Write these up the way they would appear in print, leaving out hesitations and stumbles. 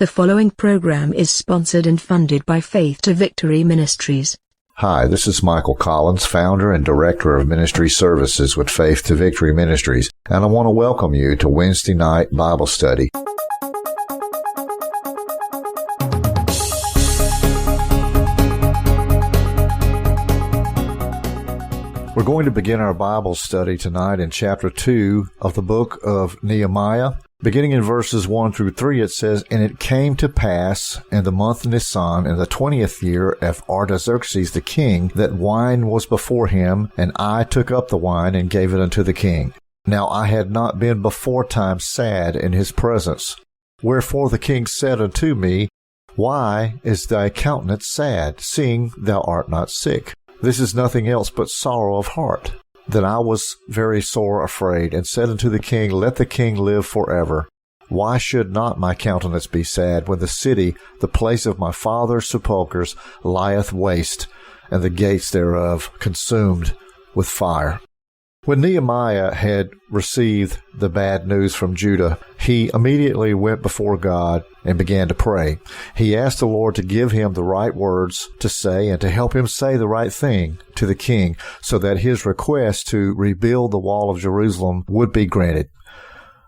The following program is sponsored and funded by Faith to Victory Ministries. Hi, this is Michael Collins, founder and director of ministry services with Faith to Victory Ministries, and I want to welcome you to Wednesday night Bible study. We're going to begin our Bible study tonight in chapter 2 of the book of Nehemiah. Beginning in verses 1 through 3, it says, "And it came to pass in the month Nisan, in the 20th year of Artaxerxes the king, that wine was before him, and I took up the wine and gave it unto the king. Now I had not been beforetime sad in his presence. Wherefore the king said unto me, Why is thy countenance sad, seeing thou art not sick? This is nothing else but sorrow of heart. Then I was very sore afraid, and said unto the king, Let the king live forever. Why should not my countenance be sad, when the city, the place of my father's sepulchres, lieth waste, and the gates thereof consumed with fire?" When Nehemiah had received the bad news from Judah, he immediately went before God and began to pray. He asked the Lord to give him the right words to say and to help him say the right thing to the king so that his request to rebuild the wall of Jerusalem would be granted.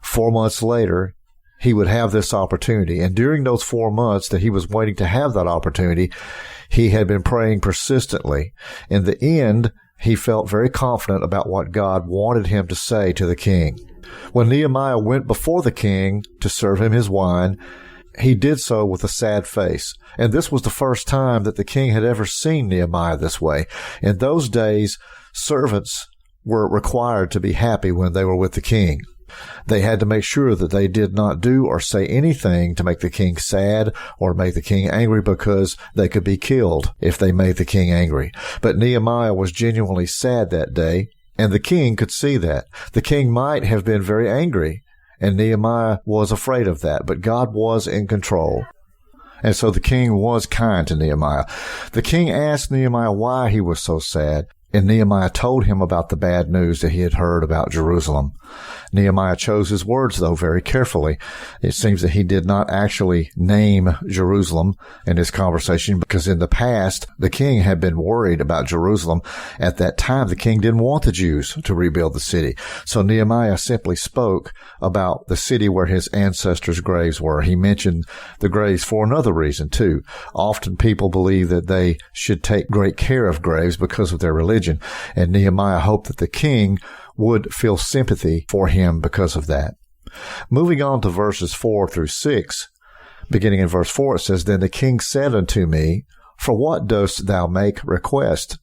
4 months later, he would have this opportunity. And during those 4 months that he was waiting to have that opportunity, he had been praying persistently. In the end, he felt very confident about what God wanted him to say to the king. When Nehemiah went before the king to serve him his wine, he did so with a sad face. And this was the first time that the king had ever seen Nehemiah this way. In those days, servants were required to be happy when they were with the king. They had to make sure that they did not do or say anything to make the king sad or make the king angry, because they could be killed if they made the king angry. But Nehemiah was genuinely sad that day, and the king could see that. The king might have been very angry, and Nehemiah was afraid of that, but God was in control. And so the king was kind to Nehemiah. The king asked Nehemiah why he was so sad, and Nehemiah told him about the bad news that he had heard about Jerusalem. Nehemiah chose his words, though, very carefully. It seems that he did not actually name Jerusalem in his conversation, because in the past, the king had been worried about Jerusalem. At that time, the king didn't want the Jews to rebuild the city. So Nehemiah simply spoke about the city where his ancestors' graves were. He mentioned the graves for another reason, too. Often people believe that they should take great care of graves because of their religion, and Nehemiah hoped that the king would feel sympathy for him because of that. Moving on to verses 4 through 6, beginning in verse 4, it says, "Then the king said unto me, For what dost thou make request?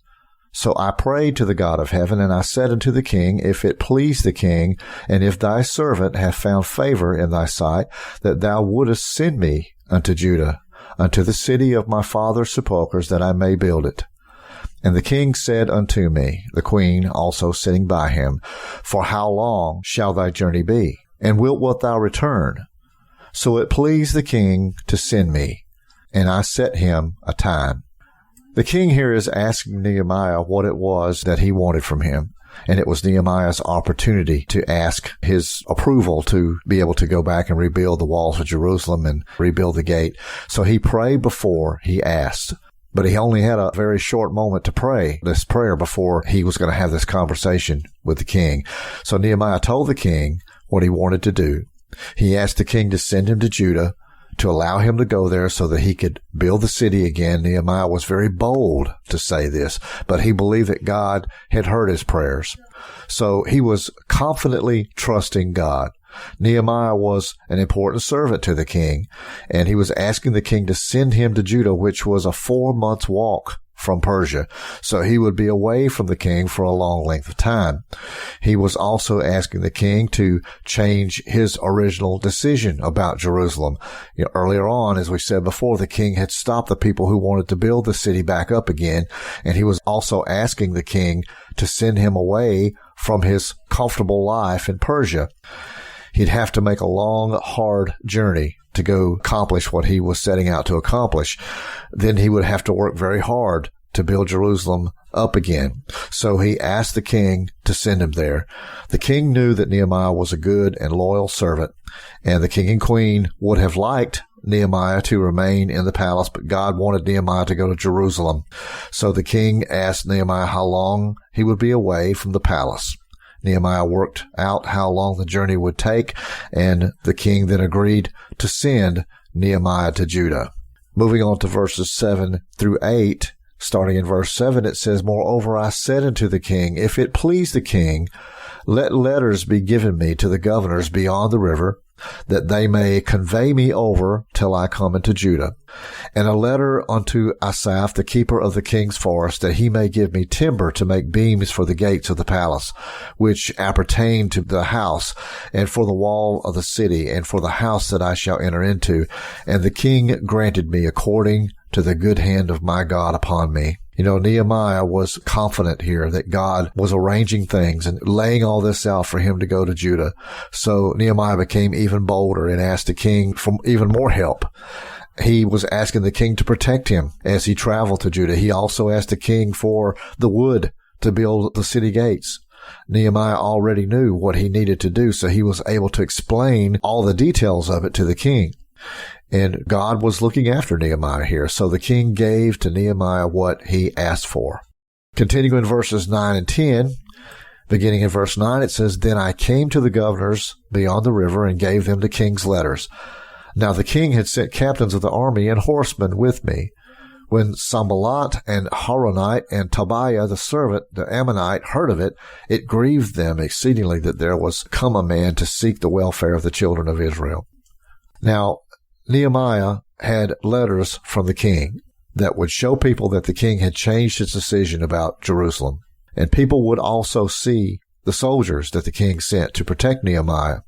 So I prayed to the God of heaven, and I said unto the king, If it please the king, and if thy servant have found favor in thy sight, that thou wouldest send me unto Judah, unto the city of my father's sepulchres, that I may build it. And the king said unto me," the queen also sitting by him, "For how long shall thy journey be? And wilt thou return? So it pleased the king to send me, and I set him a time." The king here is asking Nehemiah what it was that he wanted from him. And it was Nehemiah's opportunity to ask his approval to be able to go back and rebuild the walls of Jerusalem and rebuild the gate. So he prayed before he asked. But he only had a very short moment to pray this prayer before he was going to have this conversation with the king. So Nehemiah told the king what he wanted to do. He asked the king to send him to Judah, to allow him to go there so that he could build the city again. Nehemiah was very bold to say this, but he believed that God had heard his prayers. So he was confidently trusting God. Nehemiah was an important servant to the king, and he was asking the king to send him to Judah, which was a 4-month walk from Persia. So he would be away from the king for a long length of time. He was also asking the king to change his original decision about Jerusalem. Earlier on, as we said before, the king had stopped the people who wanted to build the city back up again, and he was also asking the king to send him away from his comfortable life in Persia. He'd have to make a long, hard journey to go accomplish what he was setting out to accomplish. Then he would have to work very hard to build Jerusalem up again. So he asked the king to send him there. The king knew that Nehemiah was a good and loyal servant, and the king and queen would have liked Nehemiah to remain in the palace, but God wanted Nehemiah to go to Jerusalem. So the king asked Nehemiah how long he would be away from the palace. Nehemiah worked out how long the journey would take, and the king then agreed to send Nehemiah to Judah. Moving on to verses 7 through 8, starting in verse 7, it says, "Moreover, I said unto the king, If it please the king, let letters be given me to the governors beyond the river, that they may convey me over till I come into Judah, and a letter unto Asaph, the keeper of the king's forest, that he may give me timber to make beams for the gates of the palace, which appertain to the house, and for the wall of the city, and for the house that I shall enter into. And the king granted me according to the good hand of my God upon me." You know, Nehemiah was confident here that God was arranging things and laying all this out for him to go to Judah. So Nehemiah became even bolder and asked the king for even more help. He was asking the king to protect him as he traveled to Judah. He also asked the king for the wood to build the city gates. Nehemiah already knew what he needed to do, so he was able to explain all the details of it to the king. And God was looking after Nehemiah here, so the king gave to Nehemiah what he asked for. Continuing in verses 9 and 10, beginning in verse 9, it says, "Then I came to the governors beyond the river and gave them the king's letters. Now the king had sent captains of the army and horsemen with me. When Sanballat and Horonite and Tobiah the servant, the Ammonite, heard of it, it grieved them exceedingly that there was come a man to seek the welfare of the children of Israel." Now, Nehemiah had letters from the king that would show people that the king had changed his decision about Jerusalem. And people would also see the soldiers that the king sent to protect Nehemiah.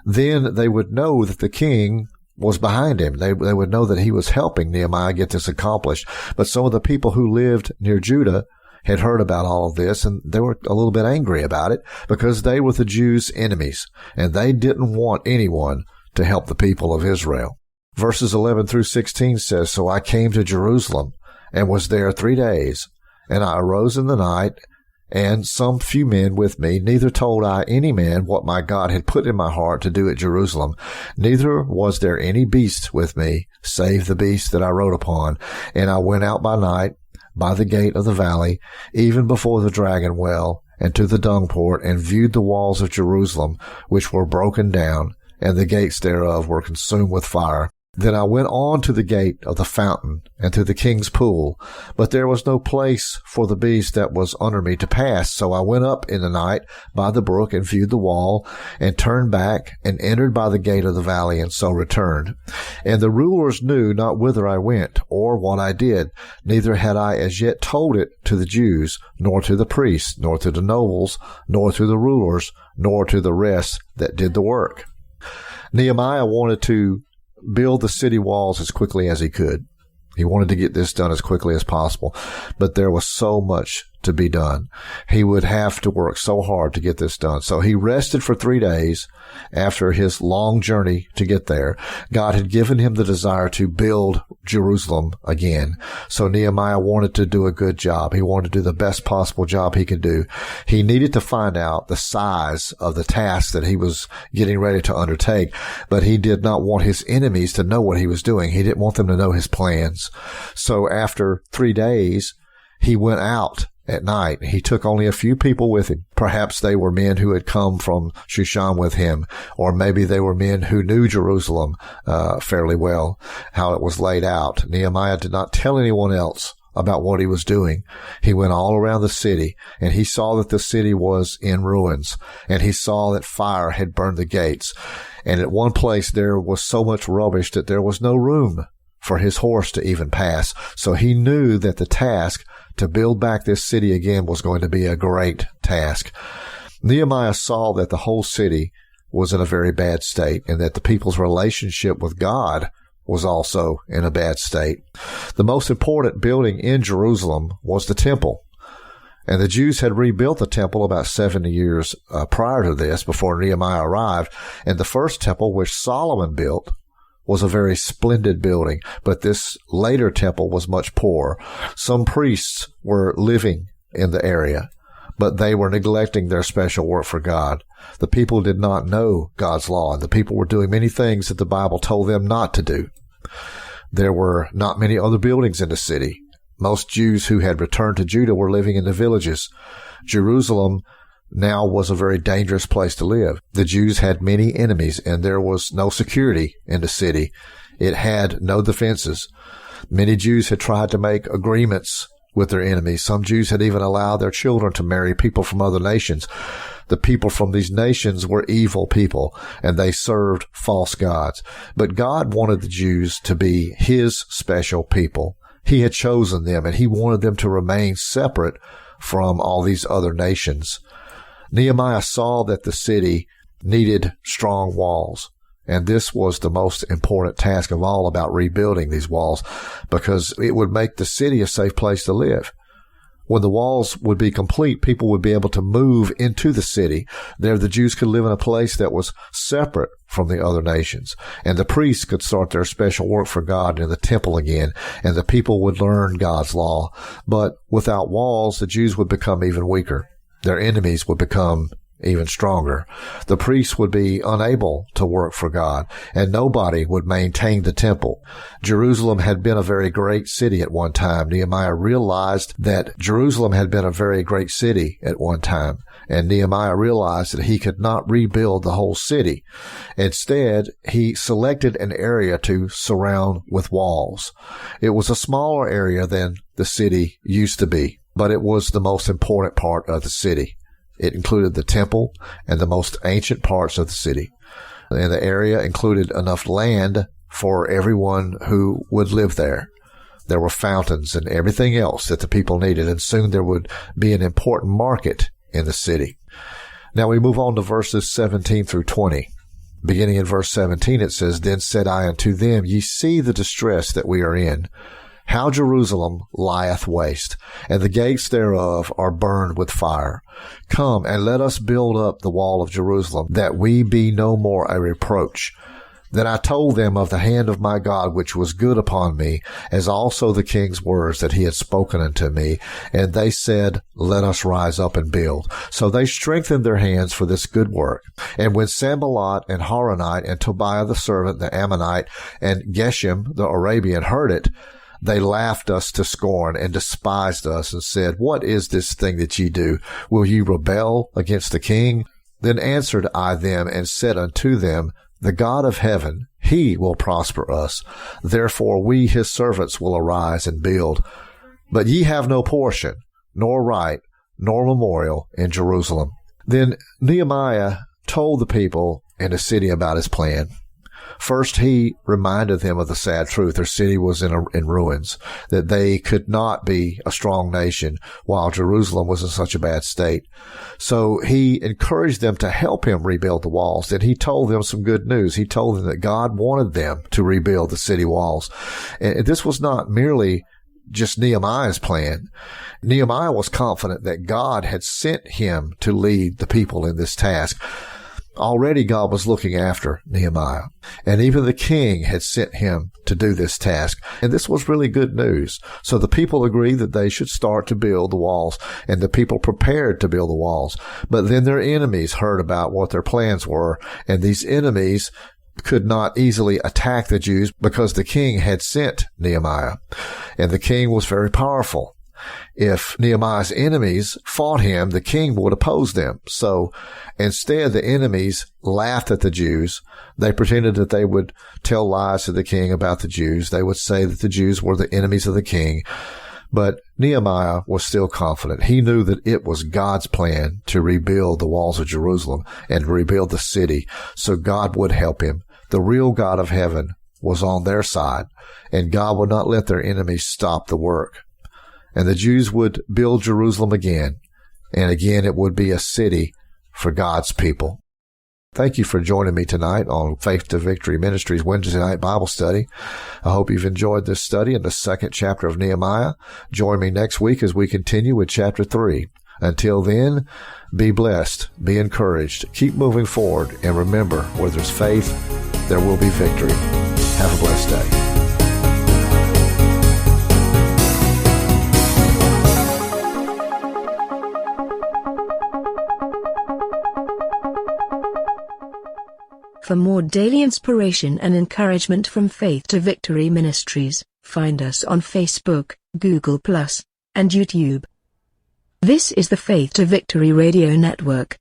Then they would know that the king was behind him. They would know that he was helping Nehemiah get this accomplished. But some of the people who lived near Judah had heard about all of this, and they were a little bit angry about it because they were the Jews' enemies, and they didn't want anyone to help the people of Israel. Verses 11 through 16 says, "So I came to Jerusalem and was there 3 days, and I arose in the night, and some few men with me. Neither told I any man what my God had put in my heart to do at Jerusalem. Neither was there any beast with me, save the beast that I rode upon. And I went out by night, by the gate of the valley, even before the dragon well, and to the dung port, and viewed the walls of Jerusalem, which were broken down, and the gates thereof were consumed with fire. Then I went on to the gate of the fountain and to the king's pool, but there was no place for the beast that was under me to pass. So I went up in the night by the brook and viewed the wall, and turned back and entered by the gate of the valley, and so returned. And the rulers knew not whither I went or what I did, neither had I as yet told it to the Jews, nor to the priests, nor to the nobles, nor to the rulers, nor to the rest that did the work." Nehemiah wanted to build the city walls as quickly as he could. He wanted to get this done as quickly as possible, but there was so much to be done. He would have to work so hard to get this done. So he rested for 3 days after his long journey to get there. God had given him the desire to build Jerusalem again. So Nehemiah wanted to do a good job. He wanted to do the best possible job he could do. He needed to find out the size of the task that he was getting ready to undertake, but he did not want his enemies to know what he was doing. He didn't want them to know his plans. So after 3 days, he went out at night. He took only a few people with him. Perhaps they were men who had come from Shushan with him, or maybe they were men who knew Jerusalem fairly well, how it was laid out. Nehemiah did not tell anyone else about what he was doing. He went all around the city, and he saw that the city was in ruins, and he saw that fire had burned the gates. And at one place there was so much rubbish that there was no room for his horse to even pass. So he knew that the task to build back this city again was going to be a great task. Nehemiah saw that the whole city was in a very bad state, and that the people's relationship with God was also in a bad state. The most important building in Jerusalem was the temple. And the Jews had rebuilt the temple about 70 years prior to this, before Nehemiah arrived. And the first temple, which Solomon built, was a very splendid building, but this later temple was much poorer. Some priests were living in the area, but they were neglecting their special work for God. The people did not know God's law, and the people were doing many things that the Bible told them not to do. There were not many other buildings in the city. Most Jews who had returned to Judah were living in the villages. Jerusalem now was a very dangerous place to live. The Jews had many enemies, and there was no security in the city. It had no defenses. Many Jews had tried to make agreements with their enemies. Some Jews had even allowed their children to marry people from other nations. The people from these nations were evil people, and they served false gods. But God wanted the Jews to be His special people. He had chosen them, and He wanted them to remain separate from all these other nations. Nehemiah saw that the city needed strong walls, and this was the most important task of all about rebuilding these walls, because it would make the city a safe place to live. When the walls would be complete, people would be able to move into the city. There, the Jews could live in a place that was separate from the other nations, and the priests could start their special work for God in the temple again, and the people would learn God's law. But without walls, the Jews would become even weaker. Their enemies would become even stronger. The priests would be unable to work for God, and nobody would maintain the temple. Jerusalem had been a very great city at one time. Nehemiah realized that Jerusalem had been a very great city at one time, and Nehemiah realized that he could not rebuild the whole city. Instead, he selected an area to surround with walls. It was a smaller area than the city used to be, but it was the most important part of the city. It included the temple and the most ancient parts of the city. And the area included enough land for everyone who would live there. There were fountains and everything else that the people needed, and soon there would be an important market in the city. Now we move on to verses 17 through 20. Beginning in verse 17, it says, "Then said I unto them, Ye see the distress that we are in, how Jerusalem lieth waste, and the gates thereof are burned with fire. Come, and let us build up the wall of Jerusalem, that we be no more a reproach. Then I told them of the hand of my God which was good upon me, as also the king's words that he had spoken unto me. And they said, Let us rise up and build. So they strengthened their hands for this good work. And when Sanballat and Horonite and Tobiah the servant, the Ammonite, and Geshem the Arabian heard it, they laughed us to scorn and despised us and said, What is this thing that ye do? Will ye rebel against the king? Then answered I them and said unto them, The God of heaven, he will prosper us. Therefore we his servants will arise and build. But ye have no portion, nor right, nor memorial in Jerusalem. Then Nehemiah told the people in the city about his plan. First, he reminded them of the sad truth. Their city was in ruins, that they could not be a strong nation while Jerusalem was in such a bad state. So he encouraged them to help him rebuild the walls. Then he told them some good news. He told them that God wanted them to rebuild the city walls. And this was not merely just Nehemiah's plan. Nehemiah was confident that God had sent him to lead the people in this task. Already God was looking after Nehemiah, and even the king had sent him to do this task. And this was really good news. So the people agreed that they should start to build the walls, and the people prepared to build the walls. But then their enemies heard about what their plans were, and these enemies could not easily attack the Jews because the king had sent Nehemiah, and the king was very powerful. If Nehemiah's enemies fought him, the king would oppose them. So instead, the enemies laughed at the Jews. They pretended that they would tell lies to the king about the Jews. They would say that the Jews were the enemies of the king. But Nehemiah was still confident. He knew that it was God's plan to rebuild the walls of Jerusalem and to rebuild the city. So God would help him. The real God of heaven was on their side, and God would not let their enemies stop the work. And the Jews would build Jerusalem again, and again it would be a city for God's people. Thank you for joining me tonight on Faith to Victory Ministries Wednesday night Bible study. I hope you've enjoyed this study in the second chapter of Nehemiah. Join me next week as we continue with chapter 3. Until then, be blessed, be encouraged, keep moving forward, and remember, where there's faith, there will be victory. Have a blessed day. For more daily inspiration and encouragement from Faith to Victory Ministries, find us on Facebook, Google+, and YouTube. This is the Faith to Victory Radio Network.